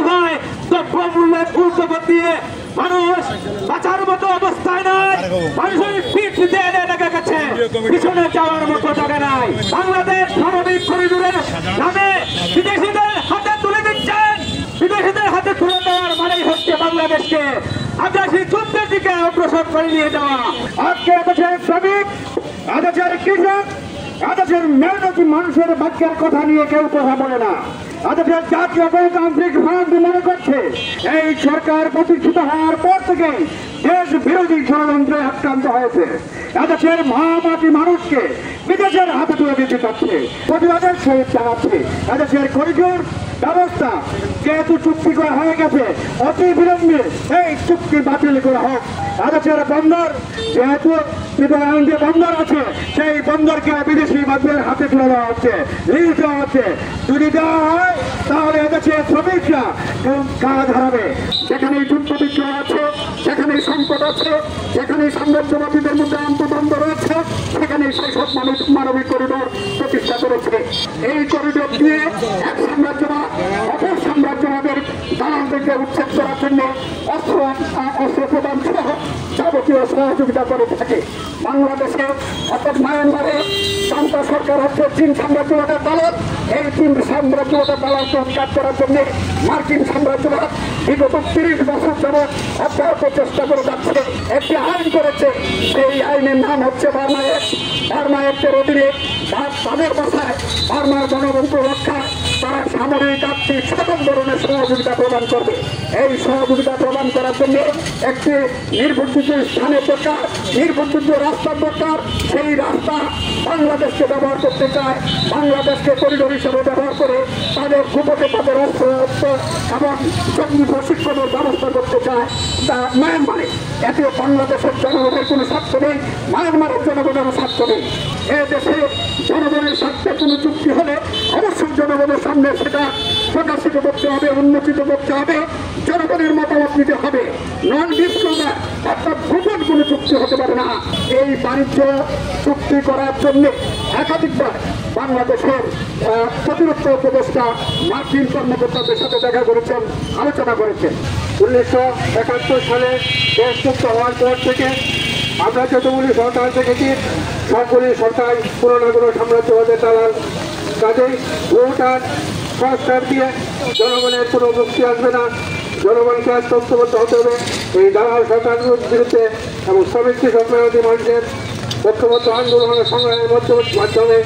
দফায় দ্রব্যমূল্যের ঊর্ধ্বগতি দিয়ে মানুষ বাঁচার মতো অবস্থায় নাই। মানুষের পিঠ দেয়ালে লেগে গেছে, পিছনে যাওয়ার মতো জায়গা নাই। বাংলাদেশ মানবিক করিডোরের নামে বিদেশিদের হাতে তুলে দিচ্ছেন। বিদেশিদের হাতে তুলে দেওয়ার মানেই হচ্ছে বাংলাদেশকে আগ্রাসী যুদ্ধের দিকে অগ্রসর করে নিয়ে যাওয়া। আজকে এদেশের শ্রমিক, এদেশের কৃষক, এদেশের মেহনতি মানুষের ভাগ্যের কথা নিয়ে কেউ কথা বলে না। এদেশের জাতীয় গণতান্ত্রিক ফ্রন্ট মনে করছে এই সরকার প্রতিষ্ঠিত হওয়ার পর থেকে দেশ বিরোধী ষড়যন্ত্রে আক্রান্ত হয়েছে। এদেশের মহামাটি মানুষকে বিদেশের হাতে তুলে দিতে চাচ্ছে, প্রতিবাদের সহিত জানাচ্ছে এদেশের করিডোর ব্যবস্থা যেহেতু চুক্তি করা হয়ে গেছে, অতি বিলম্বে এই চুক্তি বাতিল করা হোক। এদেশের বন্দর যেহেতু যে বন্দর আছে সেই বন্দরকে বিদেশি বাজারের হাতে তুলে দেওয়া হচ্ছে, লিজ দেওয়া হচ্ছে। যদি দেওয়া হয় তাহলে এদেশে শ্রমিকরা কাজ হারাবে। যেখানেই যুদ্ধ বিগ্রহ আছে, সেখানেই সংকট আছে, যেখানেই সাম্রাজ্যবাদীদের মধ্যে আন্তঃদ্বন্দ্ব রয়েছে, সেখানেই সেসব মানুষ মানবিক করিডোর প্রতিষ্ঠা করেছে। এই করিডোর দিয়ে এক সাম্রাজ্যবাদ অপর সাম্রাজ্যবাদের দালালদেরকে উচ্ছেদ করার জন্য অস্ত্র প্রদান সহ যাবতীয় সহযোগিতা করে থাকে। বাংলাদেশে অর্থাৎ মায়ানমারে জান্তা সরকার হচ্ছে চীন সাম্রাজ্যবাদের দালাল। এই চীন সাম্রাজ্যবাদের দালালকে উৎখাত করার জন্য মার্কিন সাম্রাজ্যবাদ বিগত 30 বছর যাবৎ অব্যাহত চেষ্টা করে যাচ্ছে। একটি আইন করেছে, সেই আইনের নাম হচ্ছে বার্মা অ্যাক্ট। বার্মা অ্যাক্টের অধীনে তাদের ভাষায় বার্মার গণতন্ত্র রক্ষা তারা সামরিক আর্থিক সকল ধরনের সহযোগিতা প্রদান করবে। এই সহযোগিতা প্রদান করার জন্য একটি নির্ভরযোগ্য স্থানের দরকার, নির্ভরযোগ্য রাস্তার দরকার। সেই রাস্তা বাংলাদেশকে ব্যবহার করতে চায়, বাংলাদেশকে করিডোর হিসেবে ব্যবহার করে তাদের ভূপটে তাদের অস্ত্র এবং জঙ্গি প্রশিক্ষণের ব্যবস্থা করতে চায় তা মায়ানমারে। এতে বাংলাদেশের জনগণের কোনো স্বার্থ নেই, মায়ানমারের জনগণেরও স্বার্থ নেই। এ দেশে জনগণের স্বার্থে কোনো চুক্তি হলে অবশ্যই জনগণের সামনে সেটা প্রকাশিত করতে হবে, উন্মোচিত করতে হবে, জনগণের মতামত নিতে হবে। নন ডিসক্লোজার অর্থাৎ গোপন কোনো চুক্তি হতে পারে না। এই বাণিজ্য চুক্তি করার জন্য একাধিকবার বাংলাদেশের প্রতিরক্ষা উপদেষ্টা মার্কিন কর্মকর্তাদের সাথে দেখা করেছেন, আলোচনা করেছেন। 1971 সালে দেশ মুক্ত হওয়ার পর থেকে আমরা যতগুলি সরকার দেখেছি সবগুলি সরকার কোনো না কোনো সাম্রাজ্যবাদের দালাল। কাজেই ভোটার সংস্কার দিয়ে জনগণের কোনো মুক্তি আসবে না। জনগণকে ঐক্যবদ্ধ হতে হবে এই দালাল সরকারের বিরুদ্ধে এবং শ্রমিক কৃষক মেহনতি মানুষের ঐক্যবদ্ধ আন্দোলনের সংগ্রামের মাধ্যমে